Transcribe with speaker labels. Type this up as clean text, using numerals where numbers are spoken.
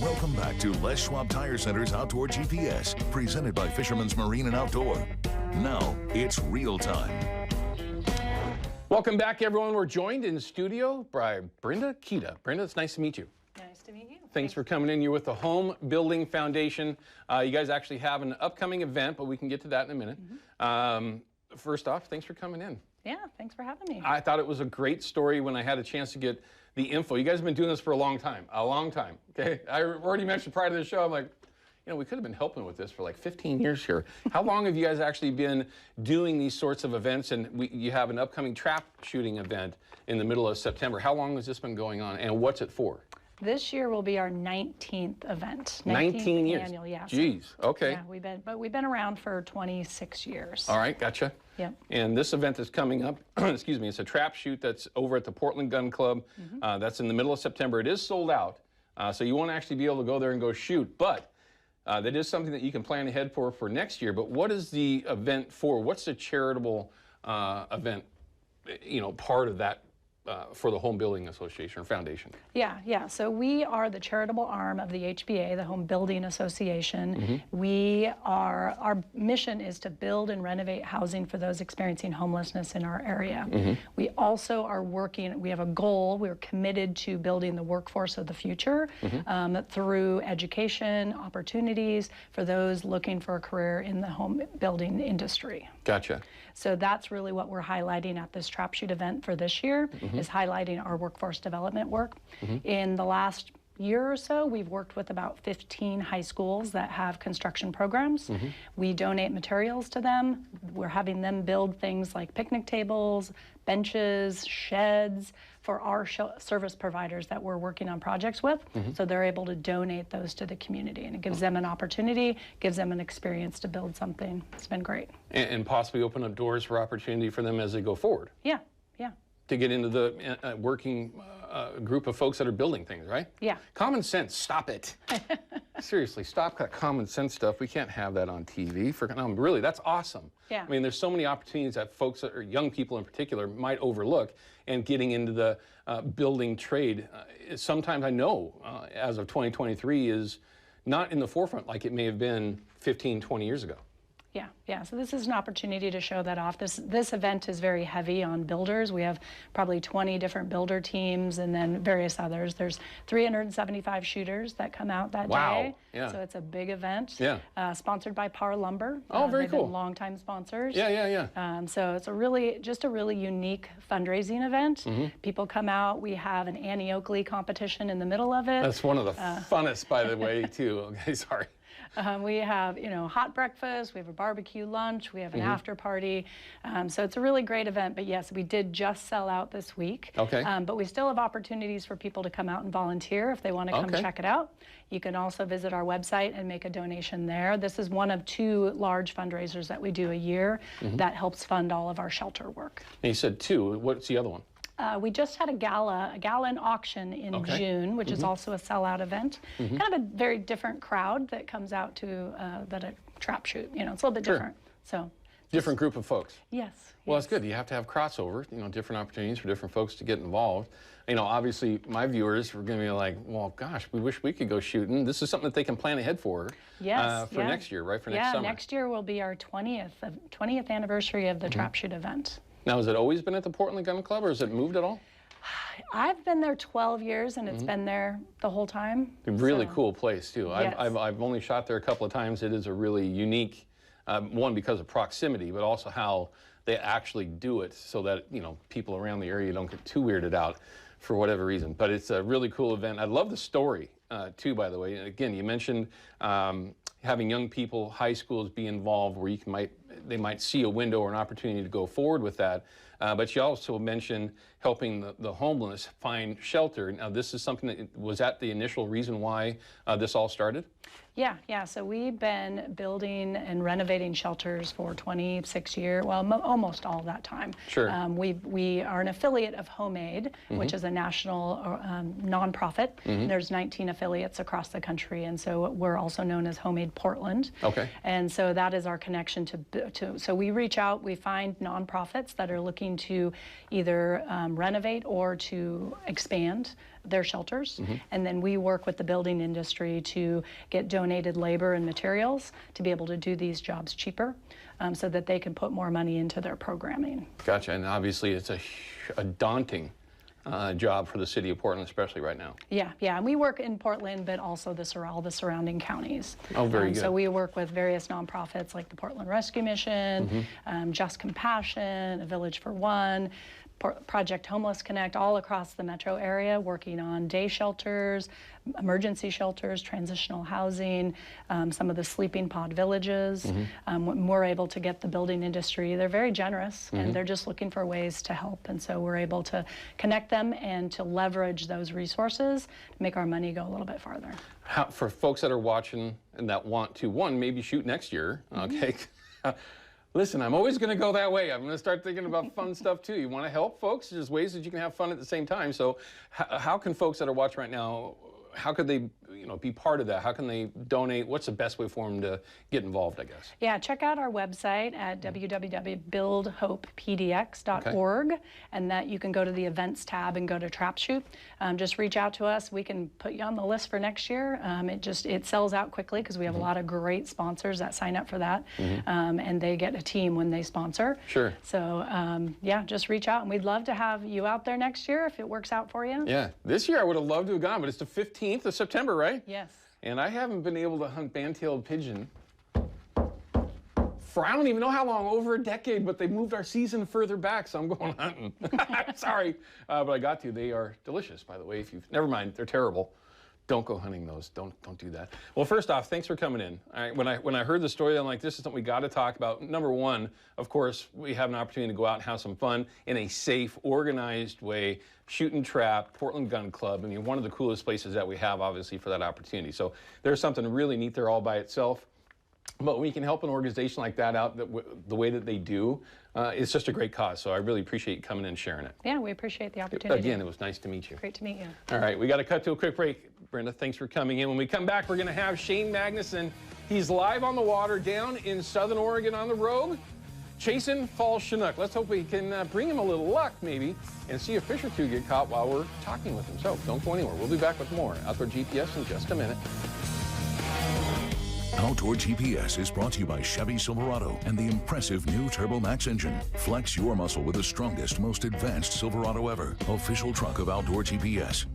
Speaker 1: Welcome back to Les Schwab Tire Center's Outdoor GPS, presented by Fisherman's Marine and Outdoor. Now, it's real time.
Speaker 2: Welcome back, everyone. We're joined in studio by Brenda Kita. Brenda, it's nice to meet you.
Speaker 3: Nice to meet you.
Speaker 2: Thanks for coming in. You're with the Home Building Foundation. You guys actually have an upcoming event, but we can get to that in a minute. First off, thanks for coming in.
Speaker 3: Yeah, thanks for having me.
Speaker 2: I thought it was a great story when I had a chance to get the info. You guys have been doing this for a long time, okay? I already mentioned prior to the show, I'm like, you know, we could have been helping with this for like 15 years here. How long have you guys actually been doing these sorts of events? And you have an upcoming trap shooting event in the middle of September. How long has this been going on, and what's it for?
Speaker 3: This year will be our 19th event.
Speaker 2: 19 years.
Speaker 3: Annual, yes.
Speaker 2: Jeez. Okay.
Speaker 3: Yeah, we've been around for 26 years.
Speaker 2: All right, gotcha.
Speaker 3: Yep.
Speaker 2: And this event is coming up. Excuse me. It's a trap shoot that's over at the Portland Gun Club. That's in the middle of September. It is sold out, so you won't actually be able to go there and go shoot. But that is something that you can plan ahead for next year. But what is the event for? What's the charitable event? You know, part of that. For the Home Building Association or Foundation.
Speaker 3: Yeah. So we are the charitable arm of the HBA, the Home Building Association. Our mission is to build and renovate housing for those experiencing homelessness in our area. We also are working, we have a goal, we're committed to building the workforce of the future through education, opportunities for those looking for a career in the home building industry.
Speaker 2: Gotcha.
Speaker 3: So that's really what we're highlighting at this trap shoot event for this year, is highlighting our workforce development work. In the last year or so, we've worked with about 15 high schools that have construction programs. We donate materials to them. We're having them build things like picnic tables, benches, sheds for our service providers that we're working on projects with. So they're able to donate those to the community, and it gives them an opportunity, gives them an experience to build something. It's been great.
Speaker 2: And possibly open up doors for opportunity for them as they go forward.
Speaker 3: Yeah.
Speaker 2: To get into the working group of folks that are building things, right?
Speaker 3: Yeah.
Speaker 2: Common sense, stop it. Seriously, stop that common sense stuff. We can't have that on TV. Really, that's awesome.
Speaker 3: Yeah.
Speaker 2: I mean, there's so many opportunities that folks, or young people in particular, might overlook, and getting into the building trade. Sometimes I know, as of 2023, is not in the forefront like it may have been 15, 20 years ago.
Speaker 3: Yeah. So this is an opportunity to show that off. This event is very heavy on builders. We have probably 20 different builder teams, and then various others. There's 375 shooters that come out that day.
Speaker 2: Yeah.
Speaker 3: So it's a big event.
Speaker 2: Yeah.
Speaker 3: Sponsored by Par Lumber.
Speaker 2: Oh, very
Speaker 3: they've
Speaker 2: cool.
Speaker 3: Been longtime sponsors.
Speaker 2: Yeah.
Speaker 3: So it's a really unique fundraising event. People come out. We have an Annie Oakley competition in the middle of it.
Speaker 2: That's one of the funnest, by the way, too. Okay, sorry.
Speaker 3: We have, hot breakfast, we have a barbecue lunch, we have an after party. So it's a really great event, but yes, we did just sell out this week.
Speaker 2: Okay.
Speaker 3: But we still have opportunities for people to come out and volunteer if they want to come check it out. You can also visit our website and make a donation there. This is one of 2 large fundraisers that we do a year that helps fund all of our shelter work.
Speaker 2: And you said 2, what's the other one?
Speaker 3: We just had a gala and auction in June, which is also a sellout event. Kind of a very different crowd that comes out to a trap shoot. It's a little bit different. So
Speaker 2: different group of folks.
Speaker 3: Yes.
Speaker 2: Well, it's good. You have to have crossover. Different opportunities for different folks to get involved. Obviously, my viewers are going to be like, well, gosh, we wish we could go shooting. This is something that they can plan ahead for.
Speaker 3: Yes.
Speaker 2: For next year, right? For next summer.
Speaker 3: Yeah. Next year will be our 20th anniversary of the trap shoot event.
Speaker 2: Now, has it always been at the Portland Gun Club, or has it moved at all?
Speaker 3: I've been there 12 years, and it's been there the whole time.
Speaker 2: A really cool place, too.
Speaker 3: Yes.
Speaker 2: I've only shot there a couple of times. It is a really unique, one, because of proximity, but also how they actually do it so that, people around the area don't get too weirded out for whatever reason. But it's a really cool event. I love the story, too, by the way. And again, you mentioned having young people, high schools be involved where they might see a window or an opportunity to go forward with that. But you also mentioned helping the homeless find shelter. Now, this is something that was that the initial reason why this all started?
Speaker 3: Yeah. So we've been building and renovating shelters for 26 years, well, almost all that time.
Speaker 2: Sure.
Speaker 3: We are an affiliate of HomeAid, which is a national nonprofit. There's 19 affiliates across the country, and so we're also known as HomeAid Portland.
Speaker 2: Okay.
Speaker 3: And so that is our connection to so we reach out, we find nonprofits that are looking looking to either renovate or to expand their shelters. And then we work with the building industry to get donated labor and materials to be able to do these jobs cheaper, so that they can put more money into their programming.
Speaker 2: Gotcha. And obviously it's a daunting job for the city of Portland, especially right now.
Speaker 3: Yeah, and we work in Portland, but also all the surrounding counties.
Speaker 2: Oh, very good.
Speaker 3: So we work with various nonprofits like the Portland Rescue Mission, Just Compassion, A Village for One, Project Homeless Connect, all across the metro area, working on day shelters, emergency shelters, transitional housing, some of the sleeping pod villages. We're able to get the building industry, they're very generous, and they're just looking for ways to help. And so we're able to connect them and to leverage those resources to make our money go a little bit farther.
Speaker 2: For folks that are watching and that want to, one, maybe shoot next year, okay? Listen, I'm always going to go that way. I'm going to start thinking about fun stuff too. You want to help folks? There's ways that you can have fun at the same time. So how can folks that are watching right now, how could they be part of that? How can they donate? What's the best way for them to get involved, I guess?
Speaker 3: Yeah, check out our website at www.buildhopepdx.org, and that you can go to the events tab and go to Trap Shoot. Just reach out to us. We can put you on the list for next year. It sells out quickly because we have a lot of great sponsors that sign up for that, and they get a team when they sponsor.
Speaker 2: Sure.
Speaker 3: So yeah, just reach out, and we'd love to have you out there next year if it works out for you.
Speaker 2: Yeah, this year I would have loved to have gone, but it's the 15th of September, right?
Speaker 3: Yes.
Speaker 2: And I haven't been able to hunt band-tailed pigeon for I don't even know how long, over a decade, but they moved our season further back, so I'm going hunting. Sorry, but I got to. They are delicious, by the way. Never mind, they're terrible. Don't go hunting those. Don't do that. Well, first off, thanks for coming in. All right, when I heard the story, I'm like, this is something we got to talk about. Number one, of course, we have an opportunity to go out and have some fun in a safe, organized way. Shoot and Trap, Portland Gun Club. I mean, one of the coolest places that we have, obviously, for that opportunity. So there's something really neat there all by itself. But when you can help an organization like that out the way that they do, it's just a great cause. So I really appreciate you coming in and sharing it.
Speaker 3: Yeah, we appreciate the opportunity.
Speaker 2: Again, it was nice to meet you.
Speaker 3: Great to meet you.
Speaker 2: All right, we got to cut to a quick break. Brenda, thanks for coming in. When we come back, we're going to have Shane Magnuson. He's live on the water down in Southern Oregon on the Rogue, chasing fall Chinook. Let's hope we can bring him a little luck, maybe, and see a fish or two get caught while we're talking with him. So don't go anywhere. We'll be back with more Outdoor GPS in just a minute.
Speaker 1: Outdoor GPS is brought to you by Chevy Silverado and the impressive new Turbo Max engine. Flex your muscle with the strongest, most advanced Silverado ever. Official truck of Outdoor GPS.